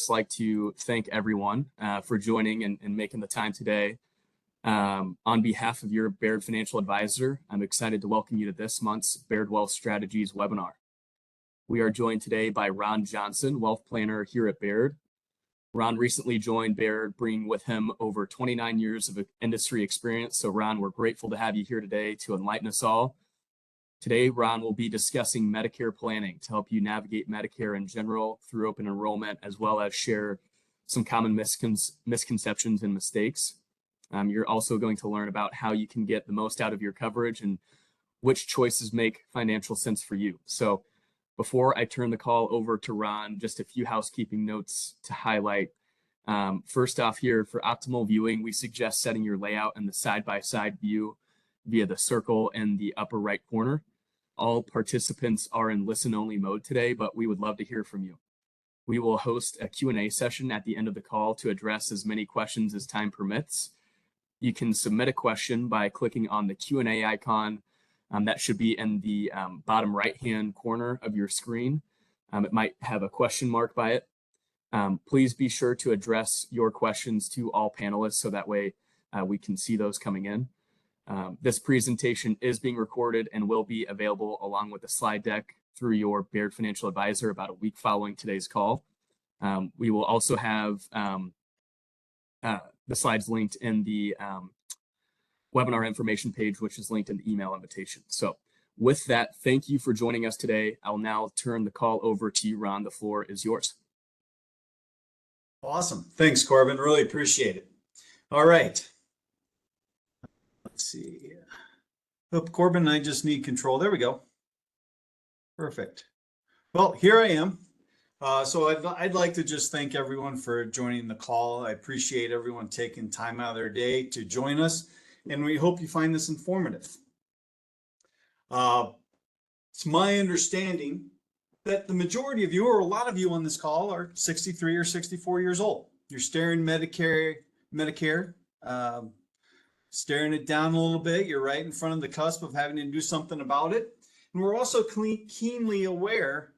just like to thank everyone for joining and making the time today. On behalf of your Baird financial advisor, I'm excited to welcome you to this month's Baird Wealth Strategies webinar. We are joined today by Ron Johnson, wealth planner here at Baird. Ron recently joined Baird, bringing with him over 29 years of industry experience. So Ron, we're grateful to have you here today to enlighten us all. Today, Ron will be discussing Medicare planning to help you navigate Medicare in general through open enrollment, as well as share some common misconceptions and mistakes. You're also going to learn about how you can get the most out of your coverage and which choices make financial sense for you. So before I turn the call over to Ron, just a few housekeeping notes to highlight. First off here, for optimal viewing, we suggest setting your layout in the side-by-side view via the circle in the upper right corner. All participants are in listen-only mode today, but we would love to hear from you. We will host a Q&A session at the end of the call to address as many questions as time permits. You can submit a question by clicking on the Q&A icon. That should be in the bottom right-hand corner of your screen. It might have a question mark by it. Please be sure to address your questions to all panelists so that way we can see those coming in. This presentation is being recorded and will be available along with the slide deck through your Baird financial advisor about a week following today's call. We will also have the slides linked in the webinar information page, which is linked in the email invitation. So with that, thank you for joining us today. I'll now turn the call over to you, Ron. The floor is yours. Awesome. Thanks, Corbin. Really appreciate it. All right. Let's see. Oh, Corbin, I just need control. There we go. Perfect. Well, here I am. So I'd like to just thank everyone for joining the call. I appreciate everyone taking time out of their day to join us, and we hope you find this informative. It's my understanding that the majority of you, or a lot of you on this call, are 63 or 64 years old. You're staring Medicare, staring it down a little bit. You're right in front of the cusp of having to do something about it. And we're also keenly aware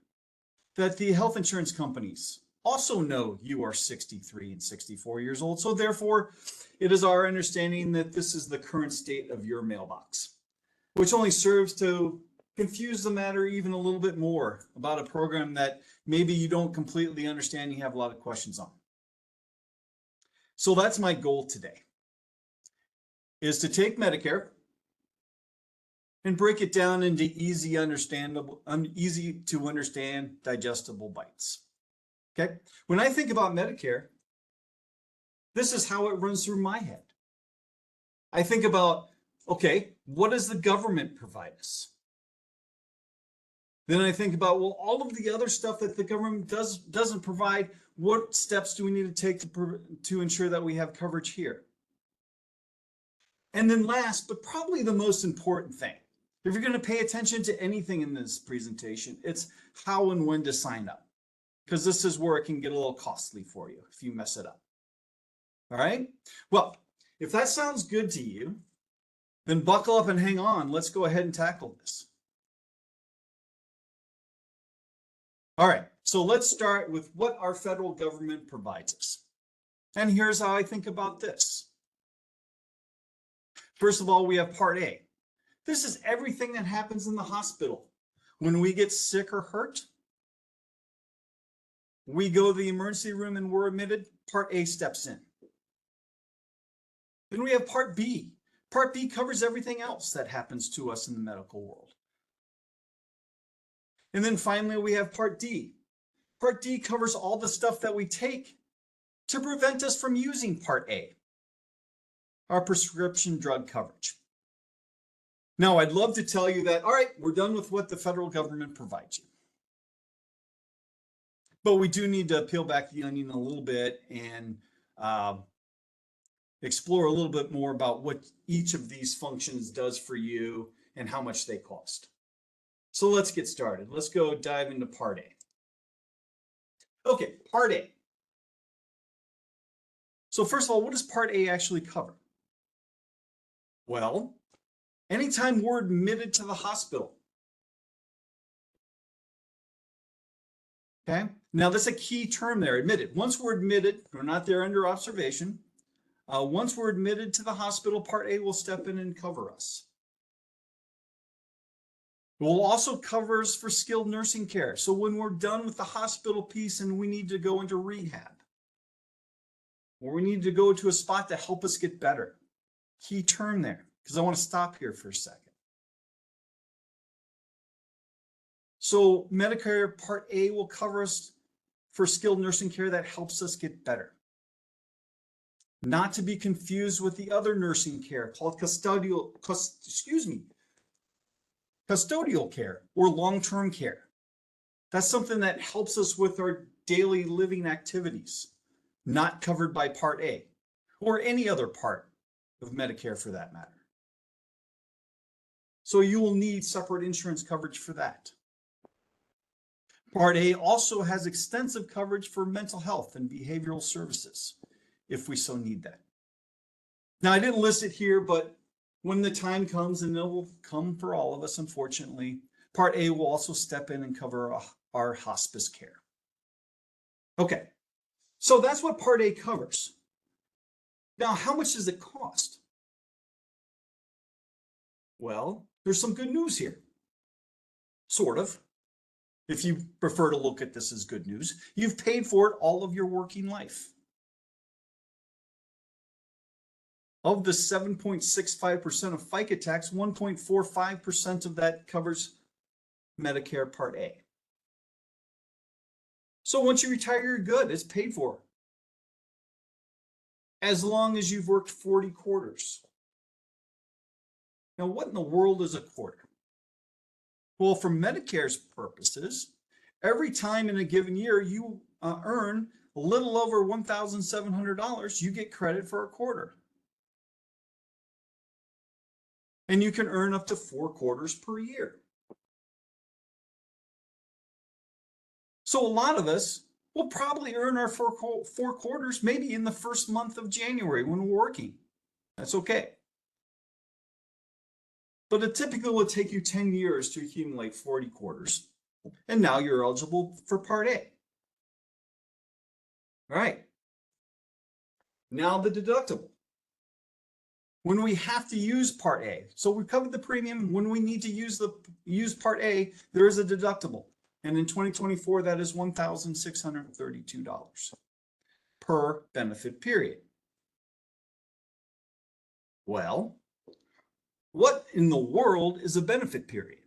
that the health insurance companies also know you are 63 and 64 years old. So therefore, it is our understanding that this is the current state of your mailbox, which only serves to confuse the matter even a little bit more about a program that maybe you don't completely understand, you have a lot of questions on. So that's my goal today, is to take Medicare and break it down into easy to understand, digestible bites. Okay? When I think about Medicare, this is how it runs through my head. I think about, okay, what does the government provide us? Then I think about, well, all of the other stuff that the government doesn't provide, what steps do we need to take to ensure that we have coverage here? And then last, but probably the most important thing, if you're going to pay attention to anything in this presentation, it's how and when to sign up, because this is where it can get a little costly for you if you mess it up. All right? Well, if that sounds good to you, then buckle up and hang on. Let's go ahead and tackle this. All right, so let's start with what our federal government provides us. And here's how I think about this. First of all, we have Part A. This is everything that happens in the hospital. When we get sick or hurt, we go to the emergency room and we're admitted, Part A steps in. Then we have Part B. Part B covers everything else that happens to us in the medical world. And then finally, we have Part D. Part D covers all the stuff that we take to prevent us from using Part A, our prescription drug coverage. Now, I'd love to tell you that, all right, we're done with what the federal government provides you. But we do need to peel back the onion a little bit and explore a little bit more about what each of these functions does for you and how much they cost. So let's get started. Let's go dive into Part A. Okay, Part A. So first of all, what does Part A actually cover? Well, anytime we're admitted to the hospital, okay, Now, that's a key term there, admitted. Once we're admitted, we're not there under observation. Once we're admitted to the hospital, Part A will step in and cover us. It will also cover us for skilled nursing care. So when we're done with the hospital piece and we need to go into rehab, or we need to go to a spot to help us get better, key term there, because I want to stop here for a second. So Medicare Part A will cover us for skilled nursing care that helps us get better. Not to be confused with the other nursing care called custodial care or long-term care. That's something that helps us with our daily living activities, not covered by Part A or any other part of Medicare for that matter. So you will need separate insurance coverage for that. Part A also has extensive coverage for mental health and behavioral services, if we so need that. Now, I didn't list it here, but when the time comes, and it will come for all of us, unfortunately, Part A will also step in and cover our hospice care. Okay, so that's what Part A covers. Now, how much does it cost? Well, there's some good news here. Sort of. If you prefer to look at this as good news, you've paid for it all of your working life. Of the 7.65% of FICA tax, 1.45% of that covers Medicare Part A. So once you retire, you're good. It's paid for. As long as you've worked 40 quarters. Now, what in the world is a quarter? Well, for Medicare's purposes, every time in a given year you earn a little over $1,700, you get credit for a quarter. And you can earn up to 4 quarters per year. So a lot of us will probably earn our 4 quarters maybe in the first month of January when we're working. That's okay. But it typically will take you 10 years to accumulate 40 quarters. And now you're eligible for Part A. All right. Now the deductible. When we have to use Part A, so we've covered the premium. When we need to use Part A, there is a deductible. And in 2024, that is $1,632 per benefit period. Well, what in the world is a benefit period?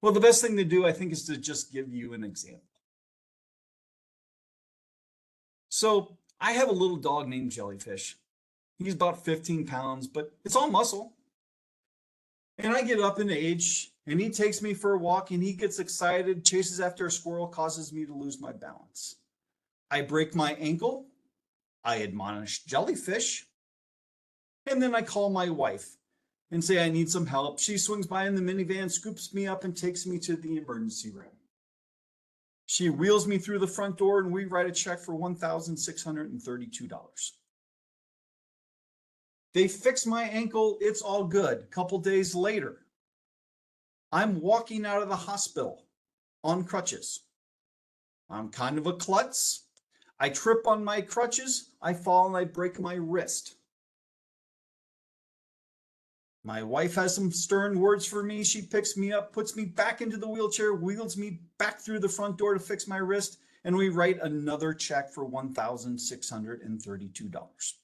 Well, the best thing to do, I think, is to just give you an example. So I have a little dog named Jellyfish. He's about 15 pounds, but it's all muscle. And I get up in age, and he takes me for a walk, and he gets excited, chases after a squirrel, causes me to lose my balance. I break my ankle. I admonish Jellyfish. And then I call my wife and say I need some help. She swings by in the minivan, scoops me up, and takes me to the emergency room. She wheels me through the front door, and we write a check for $1,632. They fix my ankle. It's all good. A couple days later, I'm walking out of the hospital on crutches. I'm kind of a klutz. I trip on my crutches. I fall and I break my wrist. My wife has some stern words for me. She picks me up, puts me back into the wheelchair, wheels me back through the front door to fix my wrist, and we write another check for $1,632.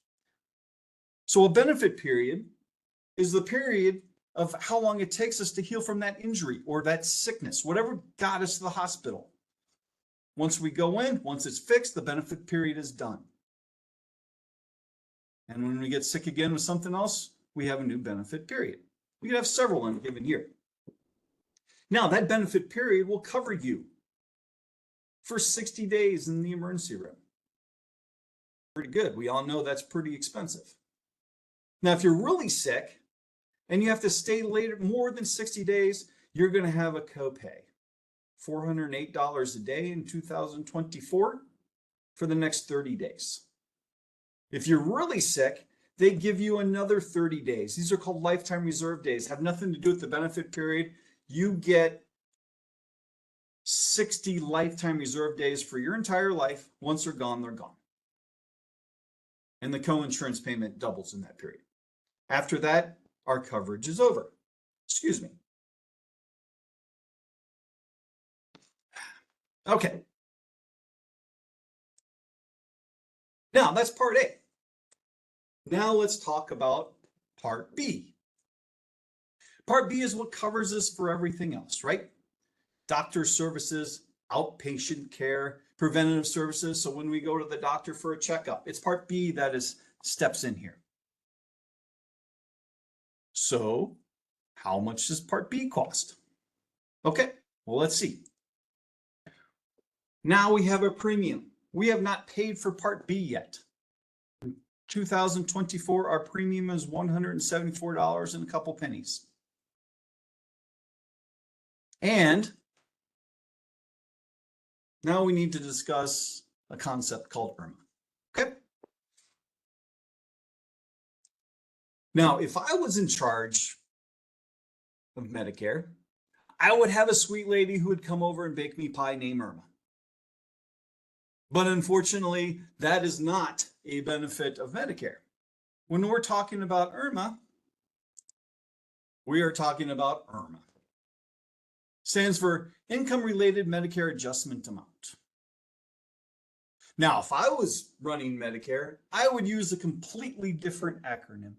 So a benefit period is the period of how long it takes us to heal from that injury or that sickness, whatever got us to the hospital. Once we go in, once it's fixed, the benefit period is done. And when we get sick again with something else, we have a new benefit period. We could have several in a given year. Now, that benefit period will cover you for 60 days in the emergency room. Pretty good. We all know that's pretty expensive. Now, if you're really sick and you have to stay later more than 60 days, you're going to have a copay. $408 a day in 2024 for the next 30 days. If you're really sick, they give you another 30 days. These are called lifetime reserve days, have nothing to do with the benefit period. You get 60 lifetime reserve days for your entire life. Once they're gone, they're gone. And the co-insurance payment doubles in that period. After that, our coverage is over. Excuse me. Okay. Now that's part A. Now let's talk about part B. Part B is what covers us for everything else, right? Doctor services, outpatient care, preventative services. So when we go to the doctor for a checkup, it's part B that steps in here. So how much does part B cost? Okay, well, let's see. Now we have a premium. We have not paid for part B yet. In 2024, our premium is $174 and a couple pennies. And now we need to discuss a concept called IRMA. Okay. Now, if I was in charge of Medicare, I would have a sweet lady who would come over and bake me pie named Irma. But unfortunately, that is not a benefit of Medicare. When we're talking about IRMA, we are talking about IRMA. Stands for Income Related Medicare Adjustment Amount. Now, if I was running Medicare, I would use a completely different acronym.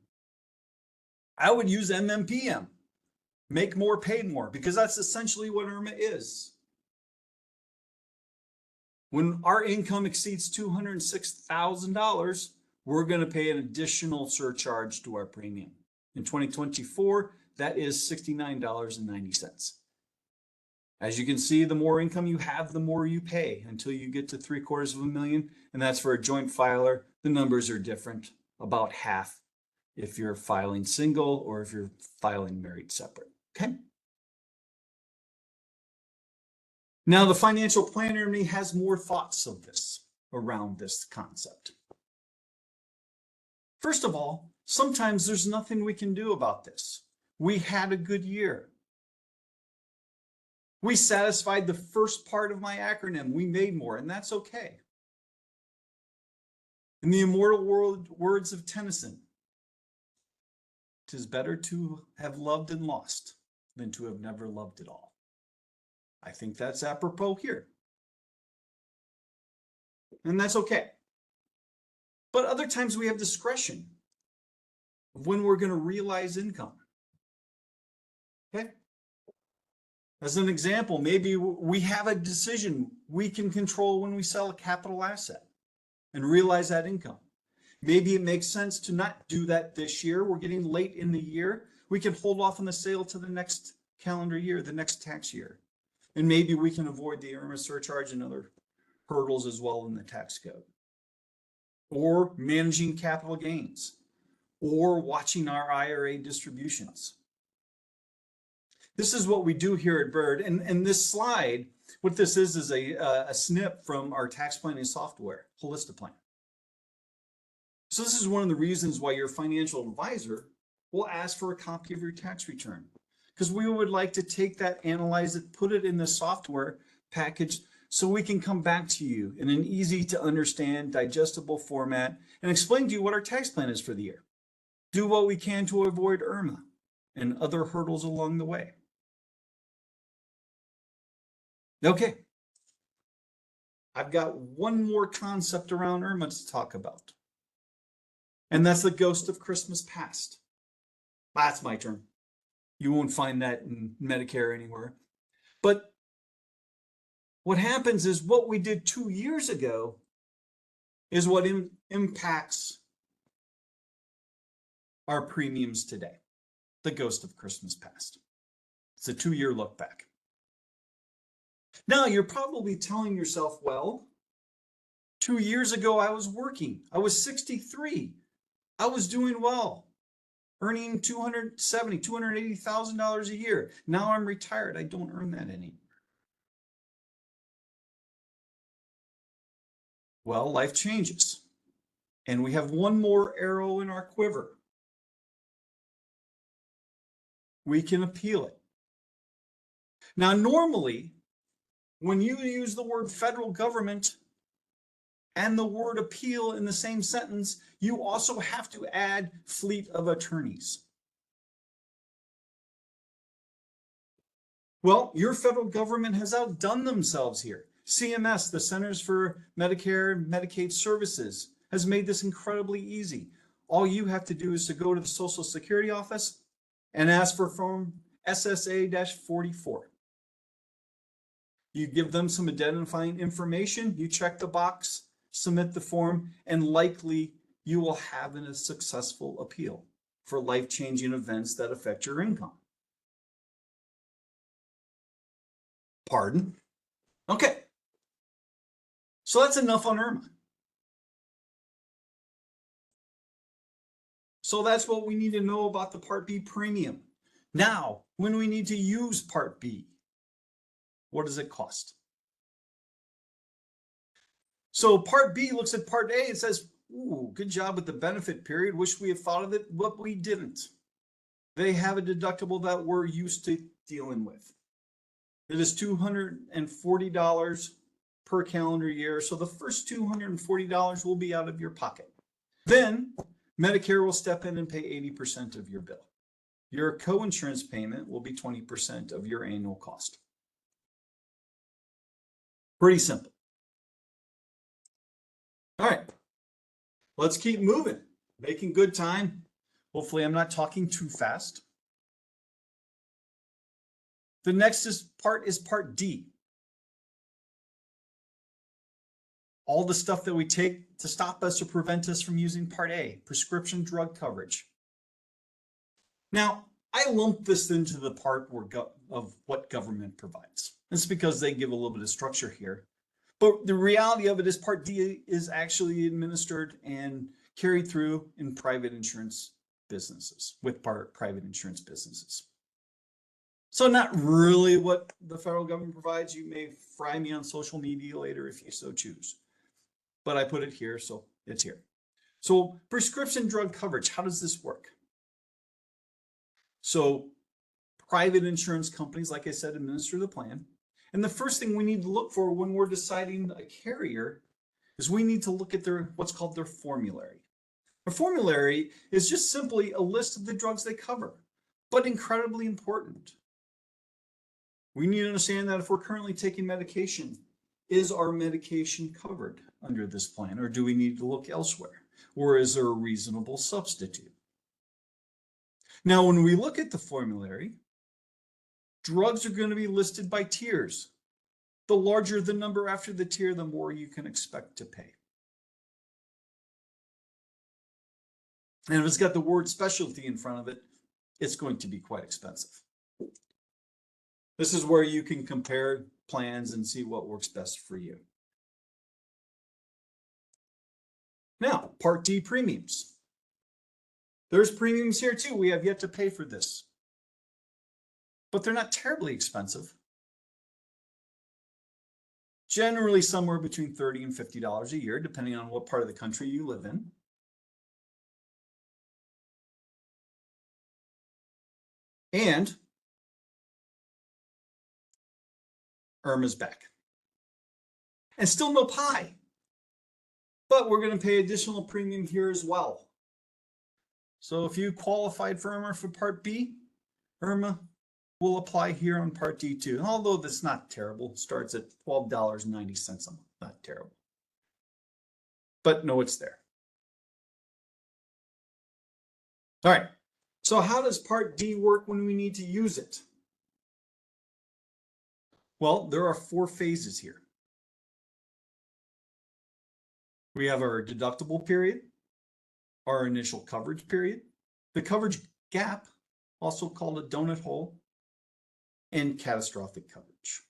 I would use MMPM, Make More, Pay More, because that's essentially what IRMA is. When our income exceeds $206,000, we're going to pay an additional surcharge to our premium. In 2024, that is $69.90. As you can see, the more income you have, the more you pay until you get to $750,000. And that's for a joint filer. The numbers are different, about half if you're filing single or if you're filing married separate. Okay. Now, the financial planner in me has more thoughts of this around this concept. First of all, sometimes there's nothing we can do about this. We had a good year. We satisfied the first part of my acronym. We made more, and that's okay. In the immortal words of Tennyson, "'Tis better to have loved and lost than to have never loved at all." I think that's apropos here. And that's okay. But other times we have discretion of when we're going to realize income. Okay? As an example, maybe we have a decision we can control when we sell a capital asset and realize that income. Maybe it makes sense to not do that this year. We're getting late in the year. We can hold off on the sale to the next calendar year, the next tax year. And maybe we can avoid the IRMA surcharge and other hurdles as well in the tax code. Or managing capital gains, or watching our IRA distributions. This is what we do here at Baird. And this slide, what this is a snip from our tax planning software, Holistiplan. So this is one of the reasons why your financial advisor will ask for a copy of your tax return. Because we would like to take that, analyze it, put it in the software package so we can come back to you in an easy to understand, digestible format and explain to you what our tax plan is for the year. Do what we can to avoid IRMA and other hurdles along the way. Okay. I've got one more concept around IRMA to talk about. And that's the ghost of Christmas past. That's my turn. You won't find that in Medicare anywhere. But what happens is what we did 2 years ago is what impacts our premiums today. The ghost of Christmas past. It's a 2-year look back. Now you're probably telling yourself, well, 2 years ago I was working. I was 63. I was doing well. Earning $270,000, $280,000 a year. Now I'm retired. I don't earn that anymore. Well, life changes. And we have one more arrow in our quiver. We can appeal it. Now, normally, when you use the word federal government and the word appeal in the same sentence, you also have to add fleet of attorneys. Well, your federal government has outdone themselves here. CMS, the Centers for Medicare and Medicaid Services, has made this incredibly easy. All you have to do is to go to the Social Security office and ask for Form SSA-44. You give them some identifying information, you check the box, submit the form, and likely you will have a successful appeal for life-changing events that affect your income. Pardon? Okay. So that's enough on IRMA. So that's what we need to know about the Part B premium. Now, when we need to use Part B, what does it cost? So Part B looks at Part A and says, ooh, good job with the benefit period. Wish we had thought of it, but we didn't. They have a deductible that we're used to dealing with. It is $240 per calendar year. So the first $240 will be out of your pocket. Then Medicare will step in and pay 80% of your bill. Your co-insurance payment will be 20% of your annual cost. Pretty simple. All right, let's keep moving, making good time. Hopefully I'm not talking too fast. The next part is Part D. All the stuff that we take to stop us or prevent us from using Part A, prescription drug coverage. Now, I lump this into the part of what government provides. It's because they give a little bit of structure here. But the reality of it is Part D is actually administered and carried through in private insurance businesses, with private insurance businesses. So not really what the federal government provides. You may fry me on social media later if you so choose. But I put it here, so it's here. So prescription drug coverage, how does this work? So private insurance companies, like I said, administer the plan. And the first thing we need to look for when we're deciding a carrier is we need to look at what's called their formulary. A formulary is just simply a list of the drugs they cover, but incredibly important. We need to understand that if we're currently taking medication, is our medication covered under this plan, or do we need to look elsewhere? Or is there a reasonable substitute? Now, when we look at the formulary, drugs are going to be listed by tiers. The larger the number after the tier, the more you can expect to pay. And if it's got the word specialty in front of it, it's going to be quite expensive. This is where you can compare plans and see what works best for you. Now, Part D premiums. There's premiums here too. We have yet to pay for this, but they're not terribly expensive. Generally somewhere between $30 and $50 a year, depending on what part of the country you live in. And IRMA's back. And still no pie. But we're going to pay additional premium here as well. So if you qualified for IRMA for Part B, IRMA will apply here on Part D too. Although that's not terrible. It starts at $12.90 a month. Not terrible. But no, it's there. All right. So how does Part D work when we need to use it? Well, there are 4 phases here. We have our deductible period, our initial coverage period, the coverage gap, also called a donut hole, and catastrophic coverage.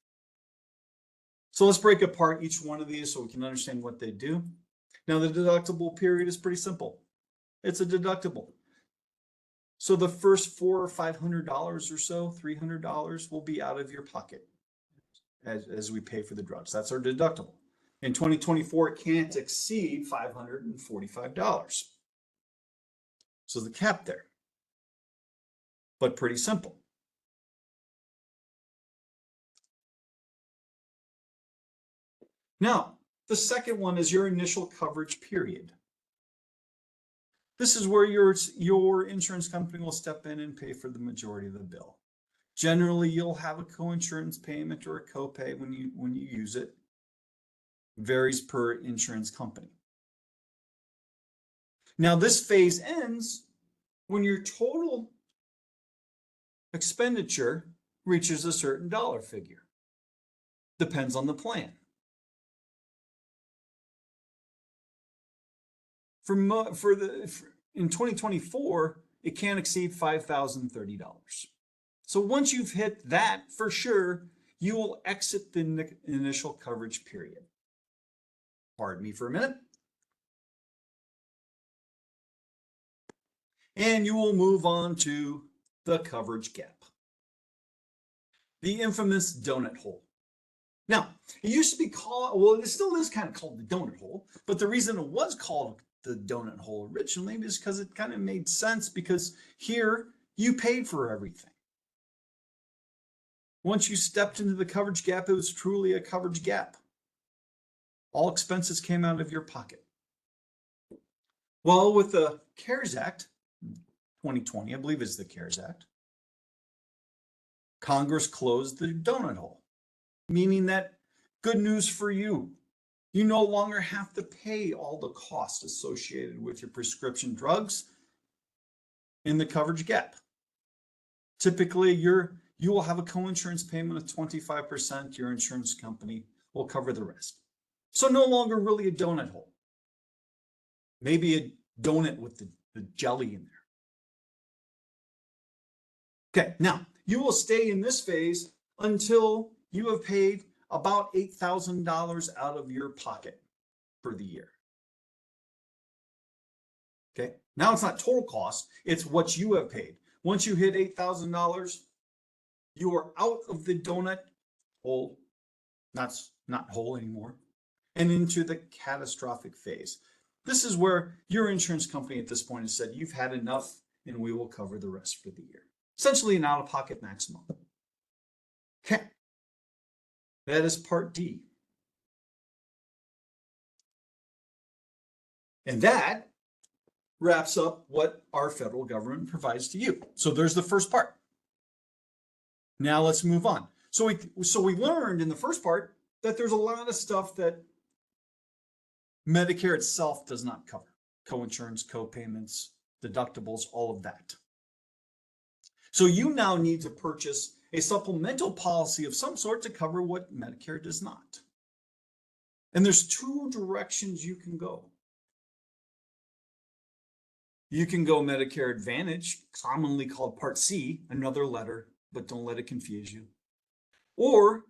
So let's break apart each one of these so we can understand what they do. Now, the deductible period is pretty simple. It's a deductible. So the first $400 or $500 or so, $300 will be out of your pocket as we pay for the drugs. That's our deductible. In 2024, it can't exceed $545. So the cap there, but pretty simple. Now, the second one is your initial coverage period. This is where your insurance company will step in and pay for the majority of the bill. Generally, you'll have a co-insurance payment or a copay when you use it. Varies per insurance company. Now, this phase ends when your total expenditure reaches a certain dollar figure. Depends on the plan. In 2024, it can't exceed $5,030. So once you've hit that, for sure, you will exit the initial coverage period. Pardon me for a minute. And you will move on to the coverage gap. The infamous donut hole. Now, it used to be called, well, it still is kind of called the donut hole, but the reason it was called the donut hole originally is because it kind of made sense, because here you paid for everything. Once you stepped into the coverage gap, it was truly a coverage gap. All expenses came out of your pocket. Well, with the CARES Act, 2020, I believe it's the CARES Act, Congress closed the donut hole, meaning that, good news for you, you no longer have to pay all the costs associated with your prescription drugs in the coverage gap. Typically, you will have a co-insurance payment of 25%. Your insurance company will cover the rest. So no longer really a donut hole. Maybe a donut with the jelly in there. Okay, now you will stay in this phase until you have paid about $8,000 out of your pocket for the year. Okay, now it's not total cost, it's what you have paid. Once you hit $8,000, you are out of the donut hole, that's not whole anymore, and into the catastrophic phase. This is where your insurance company at this point has said, you've had enough and we will cover the rest for the year. Essentially an out-of-pocket maximum. Okay, that is part D. And that wraps up what our federal government provides to you. So there's the first part. Now let's move on. So we learned in the first part that there's a lot of stuff that Medicare itself does not cover. Co-insurance, co-payments, deductibles, all of that. So you now need to purchase a supplemental policy of some sort to cover what Medicare does not. And there's two directions you can go. You can go Medicare Advantage, commonly called Part C, another letter, but don't let it confuse you. Or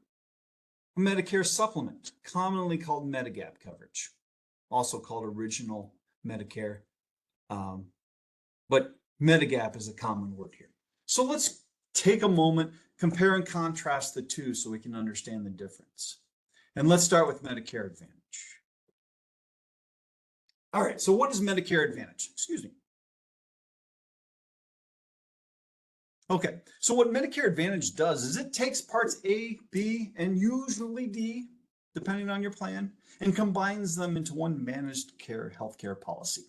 a Medicare Supplement, commonly called Medigap coverage, also called Original Medicare, but Medigap is a common word here. So let's take a moment, compare and contrast the two so we can understand the difference. And let's start with Medicare Advantage. All right, so what is Medicare Advantage? Excuse me. Okay, so what Medicare Advantage does is it takes parts A, B, and usually D, depending on your plan, and combines them into one managed care healthcare policy.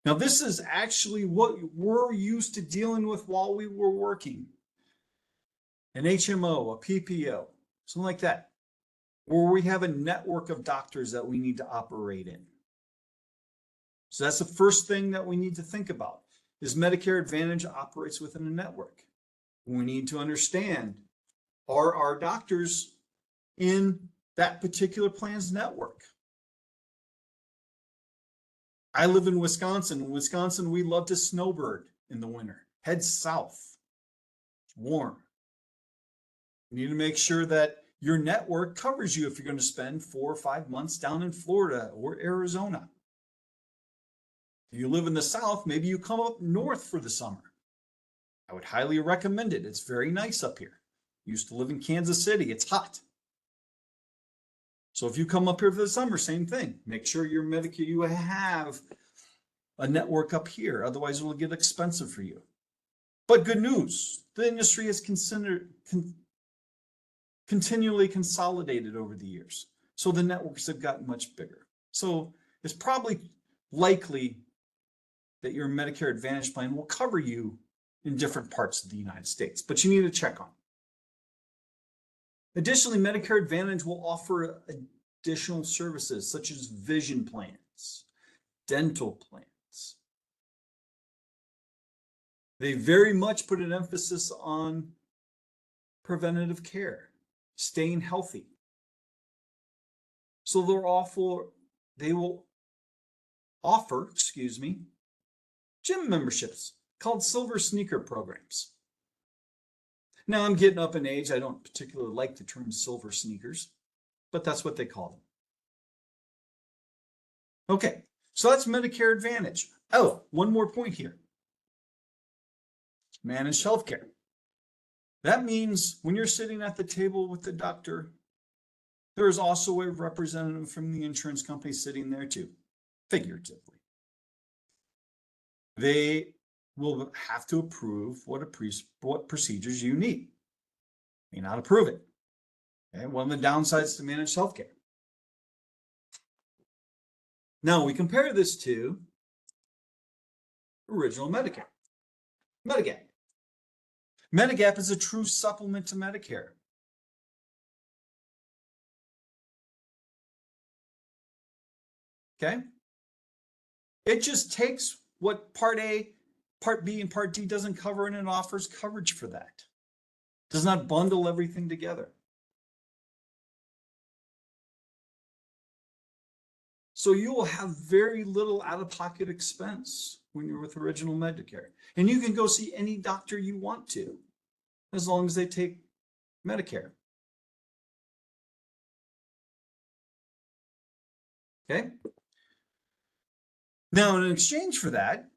Now, this is actually what we're used to dealing with while we were working. An HMO, a PPO, something like that, where we have a network of doctors that we need to operate in. So that's the first thing that we need to think about, is Medicare Advantage operates within a network. We need to understand, are our doctors in that particular plan's network? I live in Wisconsin. In Wisconsin, we love to snowbird in the winter. Head south. It's warm. You need to make sure that your network covers you if you're going to spend 4 or 5 months down in Florida or Arizona. If you live in the south, maybe you come up north for the summer. I would highly recommend it. It's very nice up here. Used to live in Kansas City. It's hot. So if you come up here for the summer, same thing. Make sure your Medicare, you have a network up here. Otherwise, it will get expensive for you. But good news, the industry has continually consolidated over the years. So the networks have gotten much bigger. So it's probably likely that your Medicare Advantage plan will cover you in different parts of the United States, but you need to check on it. Additionally, Medicare Advantage will offer additional services such as vision plans, dental plans. They very much put an emphasis on preventative care, staying healthy. So they will offer, gym memberships called silver sneaker programs. Now I'm getting up in age. I don't particularly like the term silver sneakers, but that's what they call them. Okay, so that's Medicare Advantage. Oh, one more point here. Managed healthcare. That means when you're sitting at the table with the doctor, there is also a representative from the insurance company sitting there too, figuratively. They will have to approve what procedures you need. May not approve it. Okay? One of the downsides to managed healthcare. Now we compare this to original Medicare. Medigap. Medigap is a true supplement to Medicare. Okay? It just takes what Part A, Part B, and Part D doesn't cover, and it offers coverage for that. Does not bundle everything together. So you will have very little out-of-pocket expense when you're with original Medicare. And you can go see any doctor you want to, as long as they take Medicare. Okay? Now, in exchange for that,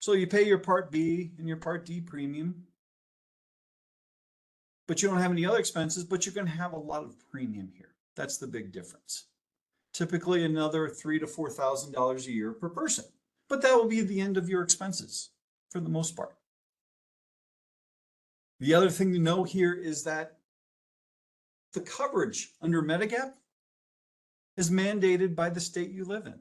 so you pay your Part B and your Part D premium, but you don't have any other expenses, but you're going to have a lot of premium here. That's the big difference. Typically another $3,000 to $4,000 a year per person, but that will be the end of your expenses for the most part. The other thing to know here is that the coverage under Medigap is mandated by the state you live in.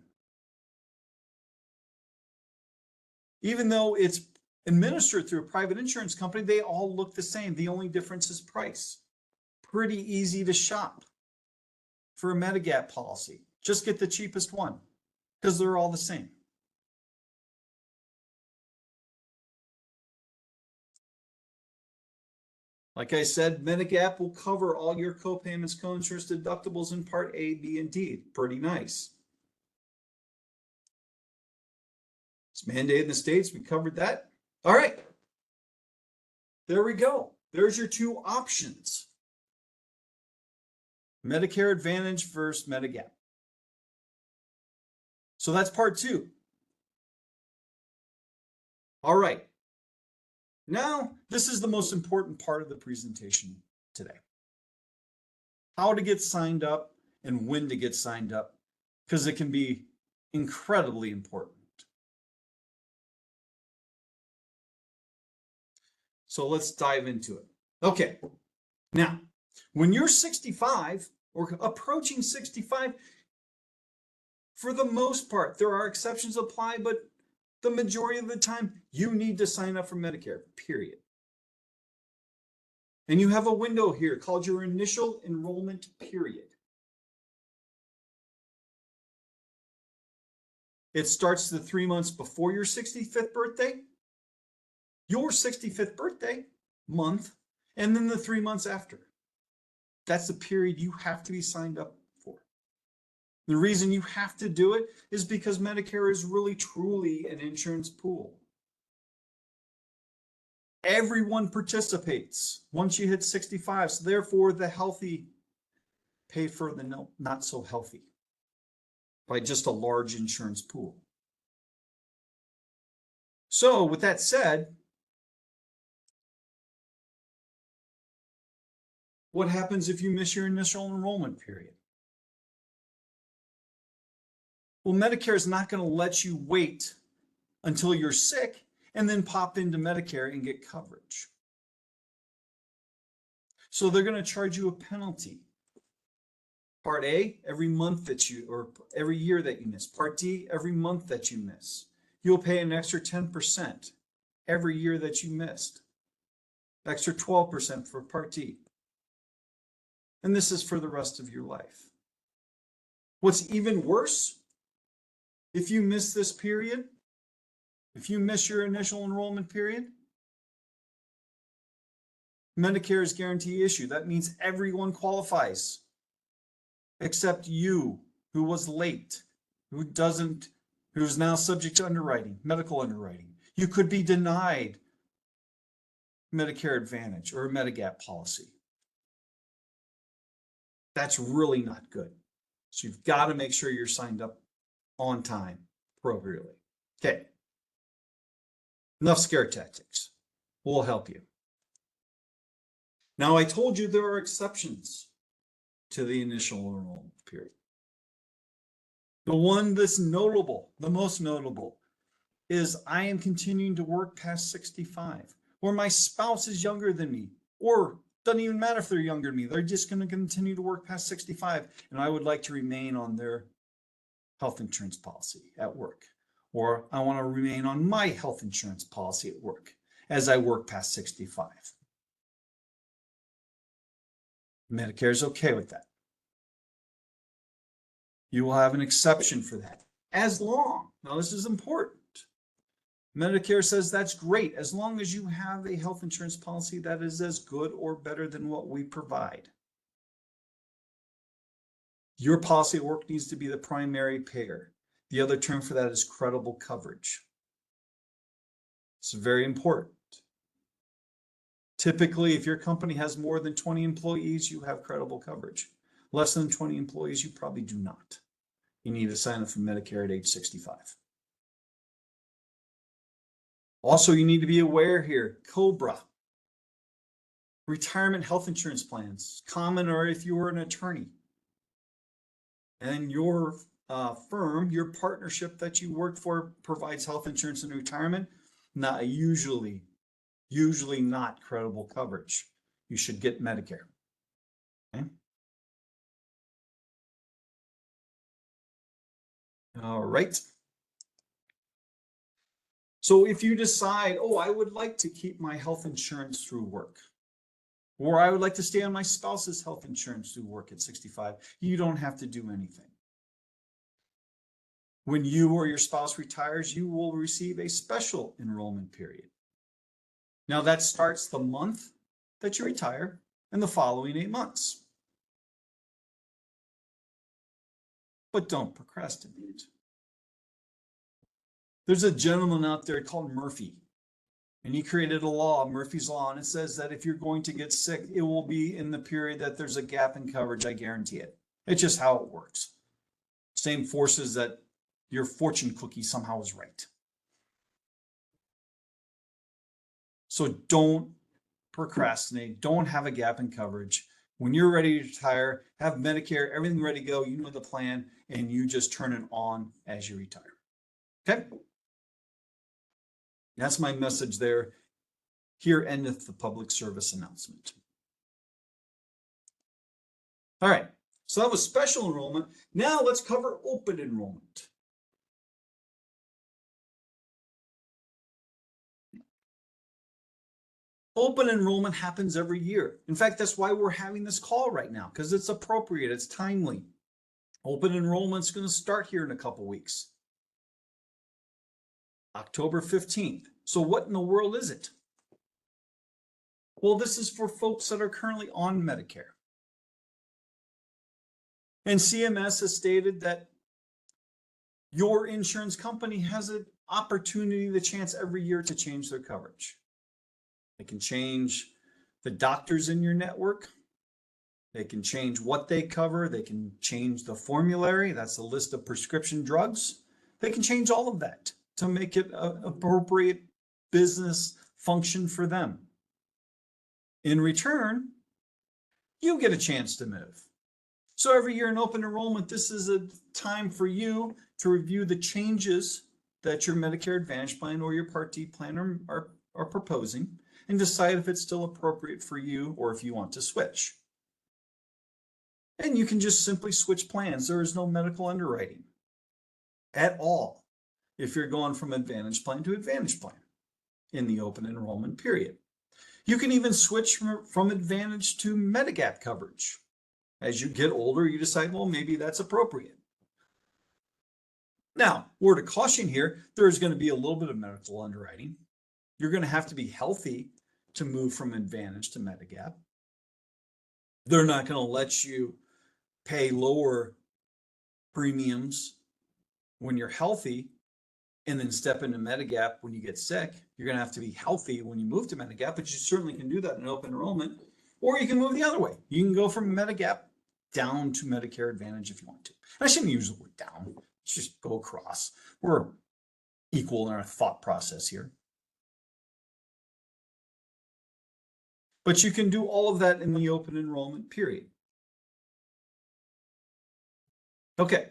Even though it's administered through a private insurance company, they all look the same. The only difference is price. Pretty easy to shop for a Medigap policy. Just get the cheapest one because they're all the same. Like I said, Medigap will cover all your co-payments, co-insurance, deductibles in Part A, B, and D. Pretty nice. It's mandated in the states. We covered that. All right. There we go. There's your two options. Medicare Advantage versus Medigap. So that's part two. All right. Now, this is the most important part of the presentation today. How to get signed up and when to get signed up, because it can be incredibly important. So let's dive into it. Okay. Now, when you're 65 or approaching 65, for the most part, there are exceptions apply, but the majority of the time, you need to sign up for Medicare, period. And you have a window here called your initial enrollment period. It starts the 3 months before your 65th birthday, your 65th birthday month, and then the 3 months after. That's the period you have to be signed up for. The reason you have to do it is because Medicare is really truly an insurance pool. Everyone participates once you hit 65. So therefore, the healthy pay for the not so healthy by just a large insurance pool. So with that said, what happens if you miss your initial enrollment period? Well, Medicare is not going to let you wait until you're sick and then pop into Medicare and get coverage. So they're going to charge you a penalty. Part A, every month that you, or every year that you miss. Part D, every month that you miss. You'll pay an extra 10% every year that you missed. Extra 12% for Part D. And this is for the rest of your life. What's even worse, if you miss this period, if you miss your initial enrollment period, Medicare's guarantee issue. That means everyone qualifies except you, who was late, who's now subject to underwriting, medical underwriting. You could be denied Medicare Advantage or a Medigap policy. That's really not good. So you've got to make sure you're signed up on time appropriately. Okay. Enough scare tactics. We'll help you. Now, I told you there are exceptions to the initial enrollment period. The one that's notable, the most notable, is I am continuing to work past 65, or my spouse is younger than me, or doesn't even matter if they're younger than me. They're just going to continue to work past 65, and I would like to remain on their health insurance policy at work, or I want to remain on my health insurance policy at work as I work past 65. Medicare is okay with that. You will have an exception for that. As long, now this is important, Medicare says that's great as long as you have a health insurance policy that is as good or better than what we provide. Your policy at work needs to be the primary payer. The other term for that is credible coverage. It's very important. Typically, if your company has more than 20 employees, you have credible coverage. Less than 20 employees, you probably do not. You need to sign up for Medicare at age 65. Also, you need to be aware here, COBRA, retirement health insurance plans, common or if you were an attorney, and your firm, your partnership that you work for provides health insurance in retirement, not usually not credible coverage. You should get Medicare. Okay? All right. So if you decide, oh, I would like to keep my health insurance through work, or I would like to stay on my spouse's health insurance through work at 65, you don't have to do anything. When you or your spouse retires, you will receive a special enrollment period. Now that starts the month that you retire and the following 8 months. But don't procrastinate. There's a gentleman out there called Murphy, and he created a law, Murphy's Law, and it says that if you're going to get sick, it will be in the period that there's a gap in coverage. I guarantee it. It's just how it works. Same forces that your fortune cookie somehow is right. So don't procrastinate. Don't have a gap in coverage. When you're ready to retire, have Medicare, everything ready to go. You know the plan, and you just turn it on as you retire. Okay? That's my message there. Here endeth the public service announcement. All right, so that was special enrollment. Now let's cover open enrollment. Open enrollment happens every year. In fact, that's why we're having this call right now, because it's appropriate, it's timely. Open enrollment's going to start here in a couple weeks. October 15th. So what in the world is it? Well, this is for folks that are currently on Medicare. And CMS has stated that your insurance company has an opportunity, the chance every year to change their coverage. They can change the doctors in your network. They can change what they cover. They can change the formulary. That's a list of prescription drugs. They can change all of that to make it an appropriate business function for them. In return, you get a chance to move. So every year in open enrollment, this is a time for you to review the changes that your Medicare Advantage plan or your Part D plan are proposing. and decide if it's still appropriate for you or if you want to switch. And you can just simply switch plans. There is no medical underwriting at all if you're going from Advantage plan to Advantage plan in the open enrollment period. You can even switch from Advantage to Medigap coverage. As you get older, you decide, well, maybe that's appropriate. Now, word of caution here, there's going to be a little bit of medical underwriting. You're going to have to be healthy to move from Advantage to Medigap. They're not going to let you pay lower premiums when you're healthy and then step into Medigap when you get sick. You're going to have to be healthy when you move to Medigap, but you certainly can do that in open enrollment, or you can move the other way. You can go from Medigap down to Medicare Advantage if you want to. I shouldn't use the word down. Let's just go across. We're equal in our thought process here. But you can do all of that in the open enrollment period. Okay.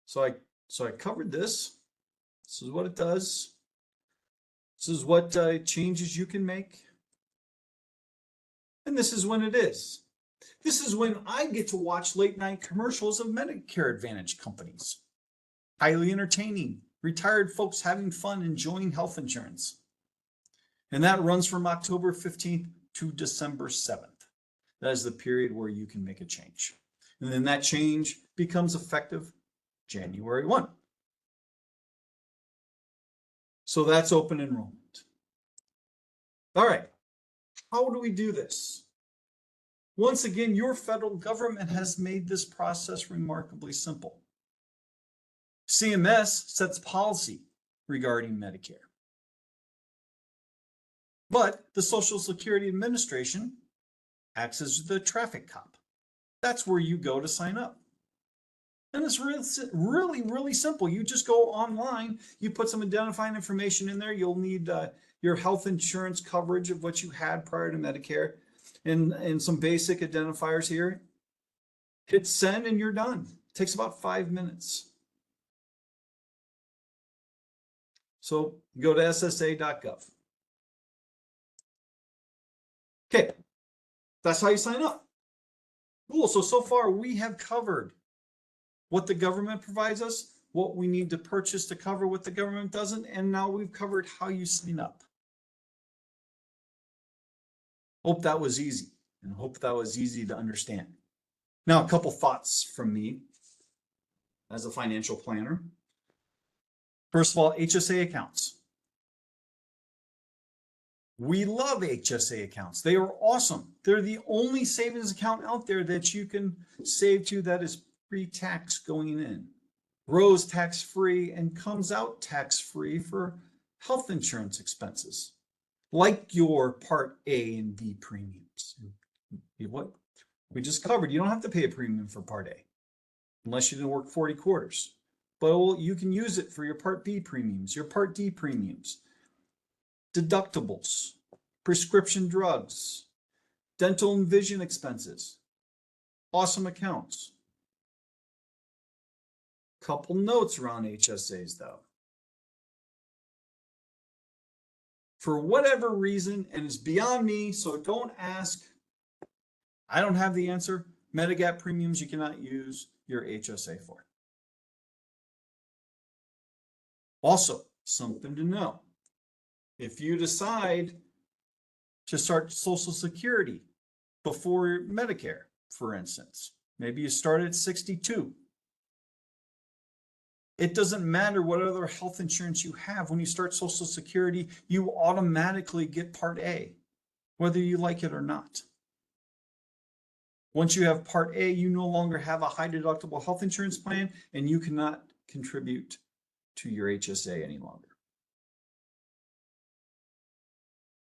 So I covered this. This is what it does. This is what changes you can make. And this is when it is. This is when I get to watch late night commercials of Medicare Advantage companies. Highly entertaining. Retired folks having fun, enjoying health insurance. And that runs from October 15th to December 7th. That is the period where you can make a change. And then that change becomes effective January 1. So that's open enrollment. All right. How do we do this? Once again, your federal government has made this process remarkably simple. CMS sets policy regarding Medicare. But the Social Security Administration acts as the traffic cop. That's where you go to sign up. And it's really, really simple. You just go online, you put some identifying information in there. You'll need your health insurance coverage of what you had prior to Medicare and some basic identifiers here. Hit send and you're done. It takes about 5 minutes. So go to ssa.gov. Okay, that's how you sign up. Cool, so far we have covered what the government provides us, what we need to purchase to cover what the government doesn't, and now we've covered how you sign up. Hope that was easy, and hope that was easy to understand. Now, a couple thoughts from me as a financial planner. First of all, HSA accounts. We love HSA accounts. They are awesome. They're the only savings account out there that you can save to that is pre-tax going in, grows tax-free, and comes out tax-free for health insurance expenses, like your Part A and B premiums. What we just covered, you don't have to pay a premium for Part A unless you didn't work 40 quarters. But you can use it for your Part B premiums, your Part D premiums, deductibles, prescription drugs, dental and vision expenses. Awesome accounts. Couple notes around HSAs though. For whatever reason, and it's beyond me, so don't ask. I don't have the answer. Medigap premiums you cannot use your HSA for. Also, something to know. If you decide to start Social Security before Medicare, for instance, maybe you start at 62. It doesn't matter what other health insurance you have. When you start Social Security, you automatically get Part A, whether you like it or not. Once you have Part A, you no longer have a high deductible health insurance plan, and you cannot contribute to your HSA any longer.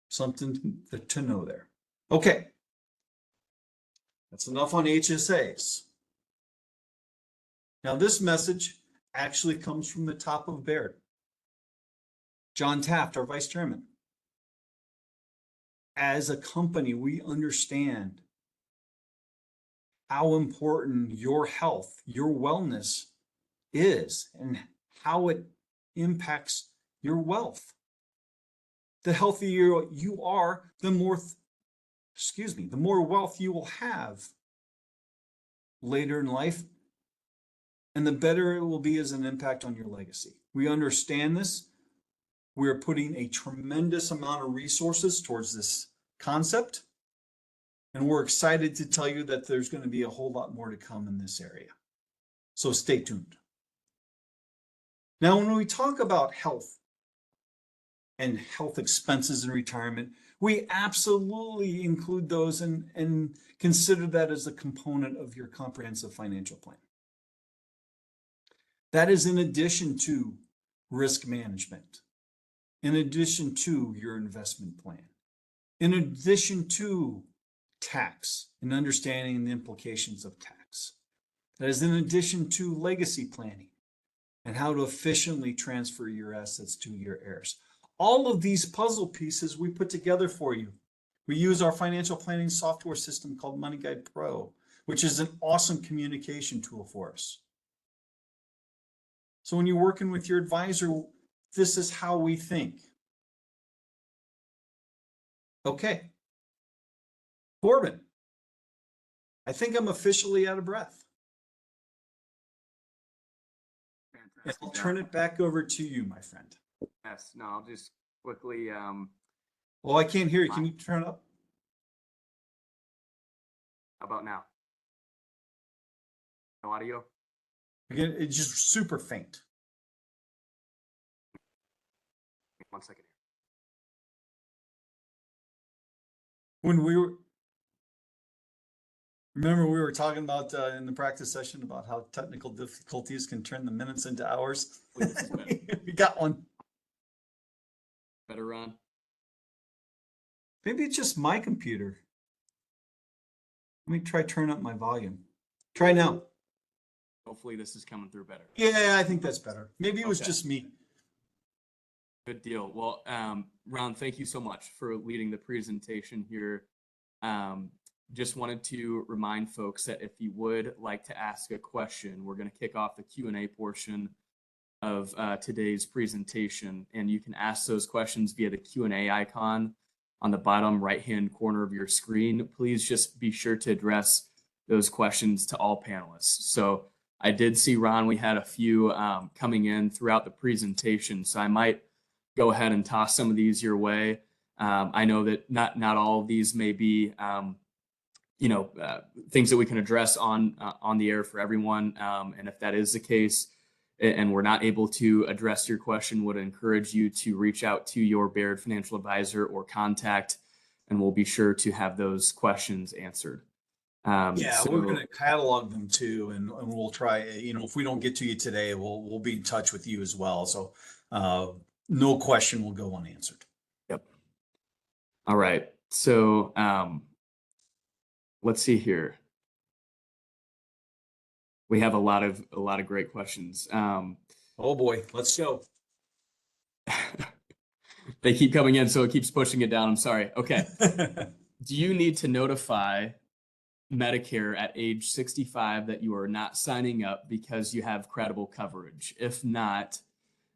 Something to know there. Okay, that's enough on HSAs. Now this message actually comes from the top of Baird. John Taft, our vice chairman. As a company, we understand how important your health, your wellness is, and how it impacts your wealth. the healthier you are, the more, the more wealth you will have later in life, and the better it will be as an impact on your legacy. We understand this. We are putting a tremendous amount of resources towards this concept, and we're excited to tell you that there's going to be a whole lot more to come in this area. So stay tuned. Now, when we talk about health and health expenses in retirement, we absolutely include those and consider that as a component of your comprehensive financial plan. That is in addition to risk management, in addition to your investment plan, in addition to tax and understanding the implications of tax. That is in addition to legacy planning and how to efficiently transfer your assets to your heirs. All of these puzzle pieces we put together for you. We use our financial planning software system called Money Guide Pro, which is an awesome communication tool for us. So when you're working with your advisor, this is how we think. Okay. Corbin, I think I'm officially out of breath. And I'll turn it back over to you, my friend. Yes, no, I'll just quickly. Well, I can't hear you. Can you turn it up? How about now? No audio? Again, it's just super faint. 1 second here. Remember we were talking about in the practice session about how technical difficulties can turn the minutes into hours. We got one. Better, Ron? Maybe it's just my computer. Let me try turn up my volume. Try now. Hopefully this is coming through better. Yeah, I think that's better. Maybe it was just me. Good deal. Well, Ron, thank you so much for leading the presentation here. Just wanted to remind folks that if you would like to ask a question, we're going to kick off the Q&A portion of today's presentation, and you can ask those questions via the Q&A icon on the bottom right-hand corner of your screen. Please just be sure to address those questions to all panelists. So I did see, Ron, we had a few coming in throughout the presentation, so I might go ahead and toss some of these your way. I know that not all of these may be things that we can address on the air for everyone. And if that is the case, and we're not able to address your question, would encourage you to reach out to your Baird financial advisor or contact, and we'll be sure to have those questions answered. We're going to catalog them too, and we'll try. If we don't get to you today, we'll be in touch with you as well. So no question will go unanswered. Yep. All right. So let's see here. We have a lot of great questions. Oh boy, let's go. They keep coming in, so it keeps pushing it down. I'm sorry. Okay. Do you need to notify Medicare at age 65 that you are not signing up because you have credible coverage? If not,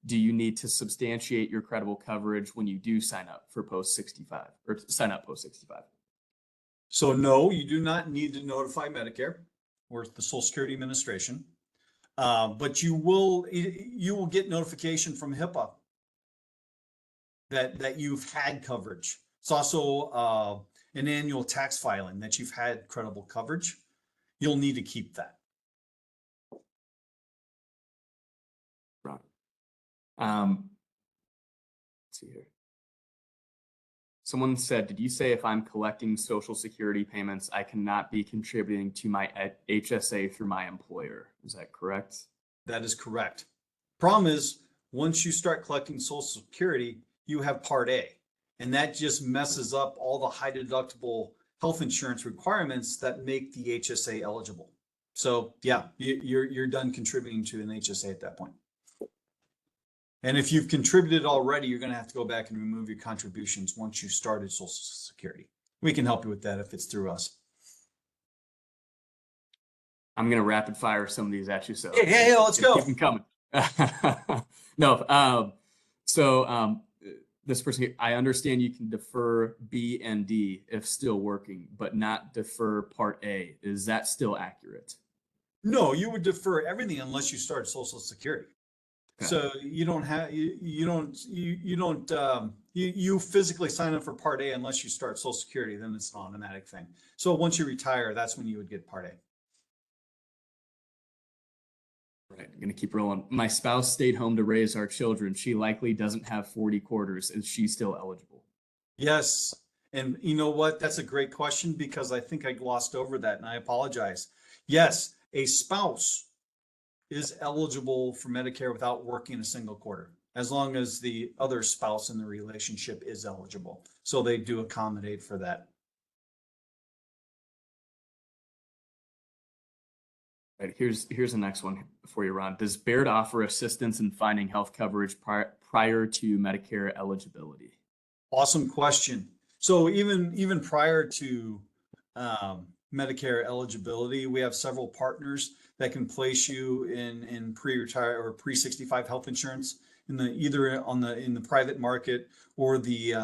do you need to substantiate your credible coverage when you do sign up for post 65 or sign up post 65? So no, you do not need to notify Medicare or the Social Security Administration, but you will get notification from HIPAA that you've had coverage. It's also an annual tax filing that you've had credible coverage. You'll need to keep that. Right. Let's see here. Someone said, did you say if I'm collecting Social Security payments, I cannot be contributing to my HSA through my employer? Is that correct? That is correct. Problem is, once you start collecting Social Security, you have Part A, and that just messes up all the high deductible health insurance requirements that make the HSA eligible. So yeah, you're done contributing to an HSA at that point. And if you've contributed already, you're going to have to go back and remove your contributions once you started Social Security. We can help you with that if it's through us. I'm going to rapid fire some of these at you. So let's go. Keep them coming. No. this person here, I understand you can defer B and D if still working, but not defer Part A. Is that still accurate? No, you would defer everything unless you start Social Security. Okay. So you don't have you physically sign up for Part A unless you start Social Security, then it's an automatic thing. So once you retire, that's when you would get Part A. Right. I'm gonna keep rolling. My spouse stayed home to raise our children. She likely doesn't have 40 quarters. Is she still eligible? Yes. And you know what? That's a great question because I think I glossed over that and I apologize. Yes, a spouse is eligible for Medicare without working a single quarter, as long as the other spouse in the relationship is eligible. So they do accommodate for that. Right. Here's the next one for you, Ron. Does Baird offer assistance in finding health coverage prior to Medicare eligibility? Awesome question. So even prior to Medicare eligibility, we have several partners that can place you in pre-retire or pre-65 health insurance in the either in the private market or the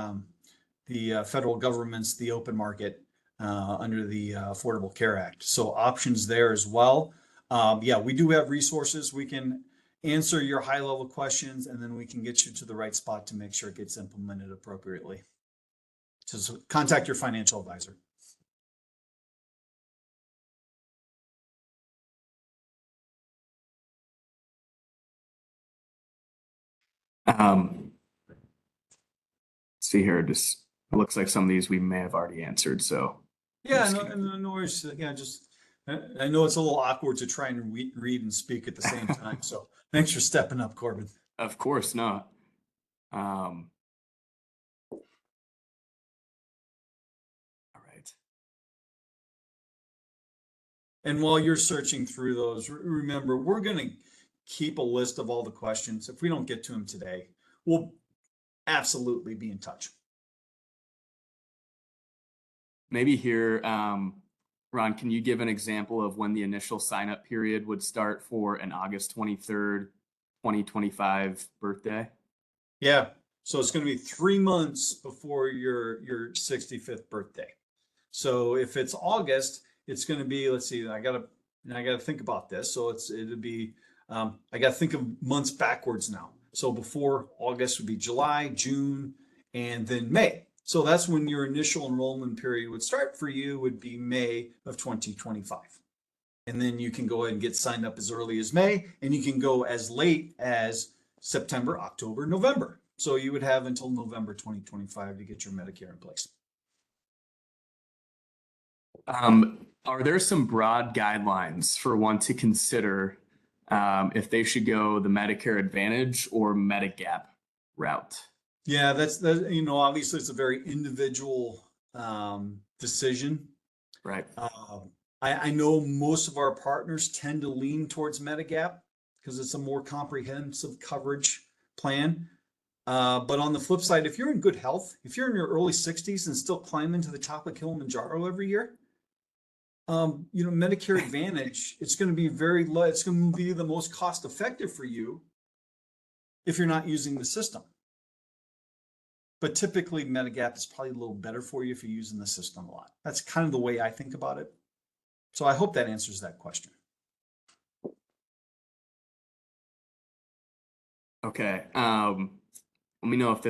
federal government's the open market under the Affordable Care Act. So options there as well. Yeah, we do have resources. We can answer your high level questions and then we can get you to the right spot to make sure it gets implemented appropriately. So contact your financial advisor. See here, just it looks like some of these we may have already answered. So Yeah, no worries. Yeah, just I know it's a little awkward to try and read and speak at the same time. So thanks for stepping up, Corbin. Of course not. All right. And while you're searching through those, remember, we're going to keep a list of all the questions. If we don't get to them today, we'll absolutely be in touch. Maybe here, Ron, can you give an example of when the initial sign up period would start for an August 23rd, 2025 birthday? Yeah. So it's going to be 3 months before your 65th birthday. So if it's August, it's going to be, let's see, I gotta think about this. So it'll be, I gotta think of months backwards now. So before August would be July, June, and then May. So that's when your initial enrollment period would start for you, would be May of 2025. And then you can go ahead and get signed up as early as May, and you can go as late as September, October, November. So you would have until November 2025 to get your Medicare in place. Are there some broad guidelines for one to consider if they should go the Medicare Advantage or Medigap route? Yeah, obviously it's a very individual decision. Right. I know most of our partners tend to lean towards Medigap because it's a more comprehensive coverage plan. But on the flip side, if you're in good health, if you're in your early 60s and still climbing to the top of Kilimanjaro every year, Medicare Advantage, it's going to be very low. It's going to be the most cost effective for you if you're not using the system. But typically Medigap is probably a little better for you if you're using the system a lot. That's kind of the way I think about it. So I hope that answers that question. Okay. Let me know if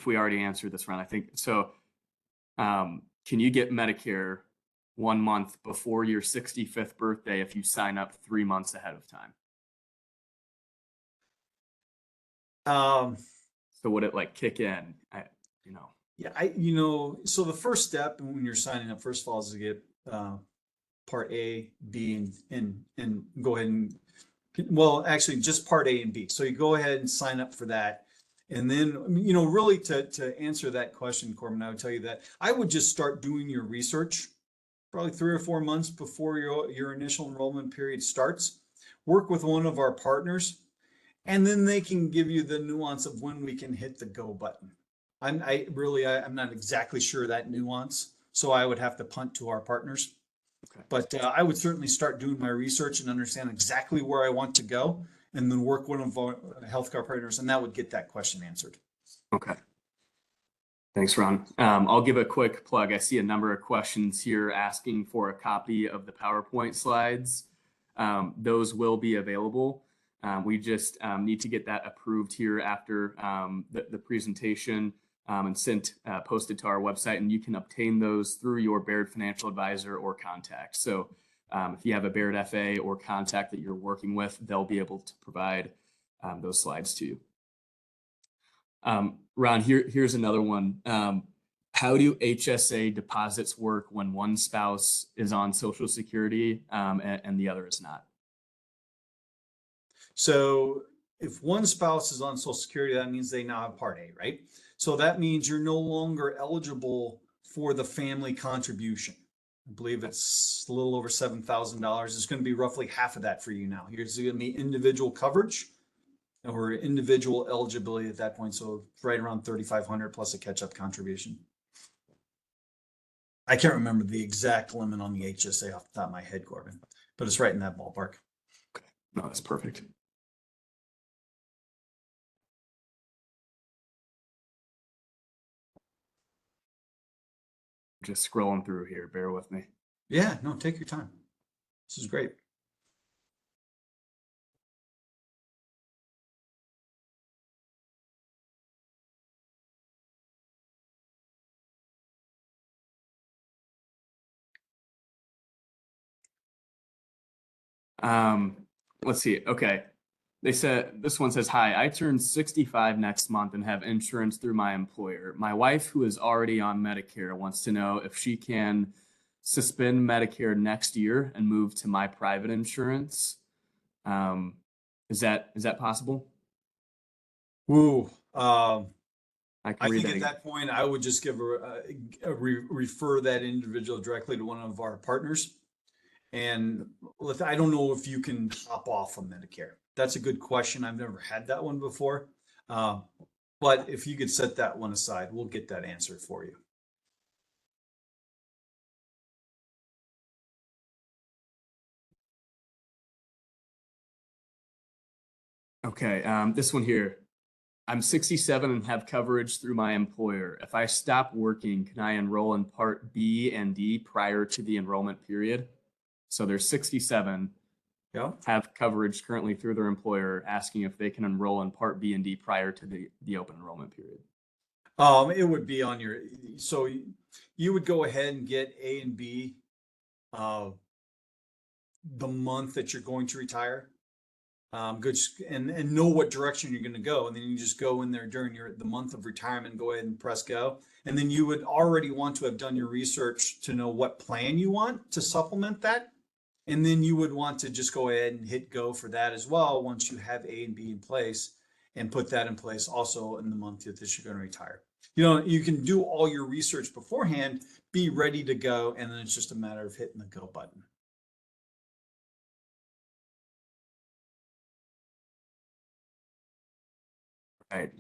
we already answered this, Ron. I think so. Can you get Medicare 1 month before your 65th birthday if you sign up 3 months ahead of time? So would it like kick in? Yeah, so the first step when you're signing up, first of all, is to get Part A, B, and go ahead and, well, actually just Part A and B. So you go ahead and sign up for that. And then, really to answer that question, Corbin, I would tell you that I would just start doing your research probably 3 or 4 months before your initial enrollment period starts. Work with one of our partners, and then they can give you the nuance of when we can hit the go button. I'm not exactly sure that nuance, so I would have to punt to our partners. Okay. But I would certainly start doing my research and understand exactly where I want to go. and then work with one of our healthcare partners, and that would get that question answered. Okay. Thanks, Ron. I'll give a quick plug. I see a number of questions here asking for a copy of the PowerPoint slides. Those will be available. We just need to get that approved here after the presentation and posted to our website, and you can obtain those through your Baird financial advisor or contact. So if you have a Baird FA or contact that you're working with, they'll be able to provide those slides to you. Ron, here's another one. How do HSA deposits work when one spouse is on Social Security and the other is not? So if one spouse is on Social Security, that means they now have Part A, right? So that means you're no longer eligible for the family contribution. I believe it's a little over $7,000. It's going to be roughly half of that for you now. Here's going to be individual coverage or individual eligibility at that point. So right around 3,500 plus a catch-up contribution. I can't remember the exact limit on the HSA off the top of my head, Corbin, but it's right in that ballpark. Okay. No, that's perfect. Just scrolling through here. Bear with me. Yeah, no, take your time. This is great. Let's see. Okay. They said, this one says, hi, I turn 65 next month and have insurance through my employer. My wife, who is already on Medicare, wants to know if she can suspend Medicare next year and move to my private insurance. Is that possible? Ooh, I think at that point, I would just give refer that individual directly to one of our partners. And I don't know if you can hop off of Medicare. That's a good question. I've never had that one before. But if you could set that one aside, we'll get that answered for you. Okay, this one here. I'm 67 and have coverage through my employer. If I stop working, can I enroll in Part B and D prior to the enrollment period? So they're 67, have coverage currently through their employer, asking if they can enroll in Part B and D prior to the open enrollment period. It would be on your, so you would go ahead and get A and B the month that you're going to retire. Good, and know what direction you're going to go, and then you just go in there during the month of retirement and go ahead and press go. And then you would already want to have done your research to know what plan you want to supplement that, and then you would want to just go ahead and hit go for that as well once you have A and B in place, and put that in place also in the month that you're going to retire. You know, you can do all your research beforehand, be ready to go, and then it's just a matter of hitting the go button. Right.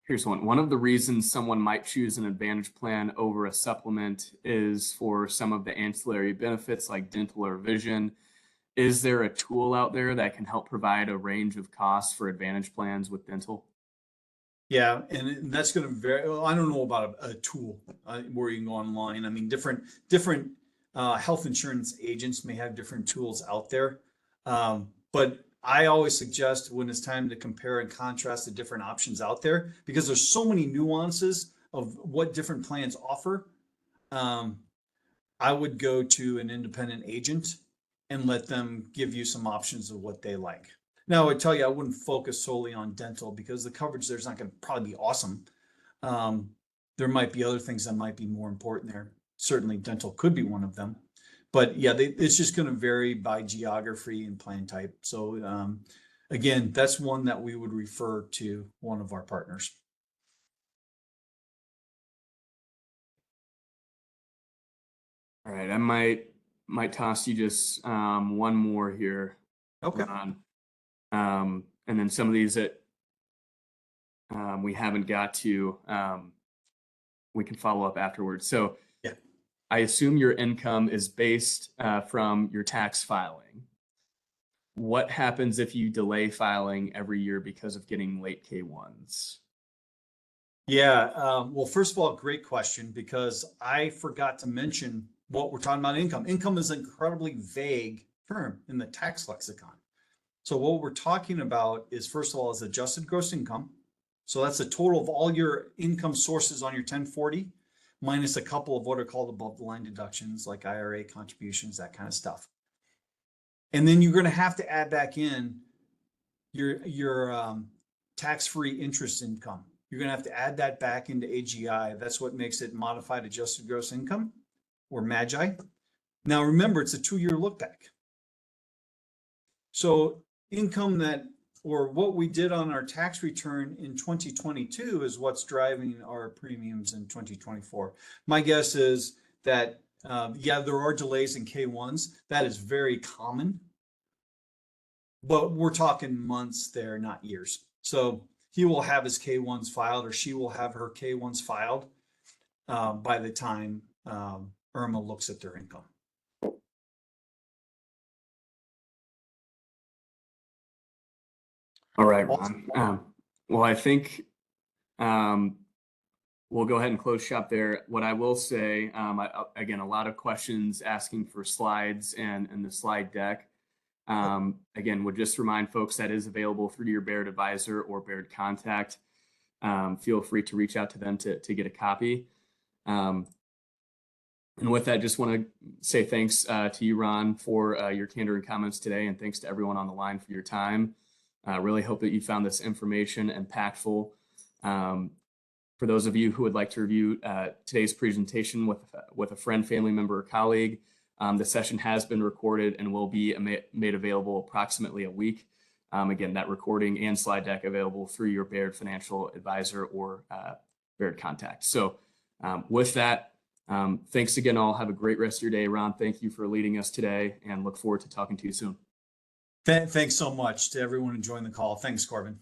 Here's one. One of the reasons someone might choose an Advantage plan over a supplement is for some of the ancillary benefits like dental or vision. Is there a tool out there that can help provide a range of costs for Advantage plans with dental? Yeah, and that's going to vary. Well, I don't know about a tool where you can go online. I mean, different health insurance agents may have different tools out there, but I always suggest when it's time to compare and contrast the different options out there, because there's so many nuances of what different plans offer. I would go to an independent agent and let them give you some options of what they like. Now, I would tell you, I wouldn't focus solely on dental because the coverage there's not going to probably be awesome. There might be other things that might be more important there. Certainly dental could be one of them. But yeah, it's just going to vary by geography and plan type. So again, that's one that we would refer to one of our partners. All right, I might toss you just one more here. Okay. And then some of these that we haven't got to, we can follow up afterwards. So yeah, I assume your income is based from your tax filing. what happens if you delay filing every year because of getting late K-1s? Yeah, well, first of all, great question, because I forgot to mention what we're talking about income. Income is an incredibly vague term in the tax lexicon. So what we're talking about is, first of all, is adjusted gross income. So that's the total of all your income sources on your 1040, minus a couple of what are called above the line deductions, like IRA contributions, that kind of stuff. And then you're going to have to add back in your tax-free interest income. You're going to have to add that back into AGI. That's what makes it modified adjusted gross income, or MAGI. Now remember, it's a 2-year look back. So income that, or what we did on our tax return in 2022 is what's driving our premiums in 2024. My guess is that, yeah, there are delays in K-1s. That is very common, but we're talking months there, not years. So he will have his K-1s filed, or she will have her K-1s filed by the time IRMA looks at their income. All right, Ron. Well, I think we'll go ahead and close shop there. What I will say, again, a lot of questions asking for slides and the slide deck. Again, would just remind folks that is available through your Baird advisor or Baird contact. Feel free to reach out to them to get a copy. And with that, just want to say thanks to you, Ron, for your candor and comments today, and thanks to everyone on the line for your time. Really hope that you found this information impactful. For those of you who would like to review today's presentation with a friend, family member, or colleague, the session has been recorded and will be made available approximately a week. Again, that recording and slide deck available through your Baird financial advisor or Baird contact. So with that, thanks again all. Have a great rest of your day. Ron, thank you for leading us today, and look forward to talking to you soon. Thanks so much to everyone who joined the call. Thanks, Corbin.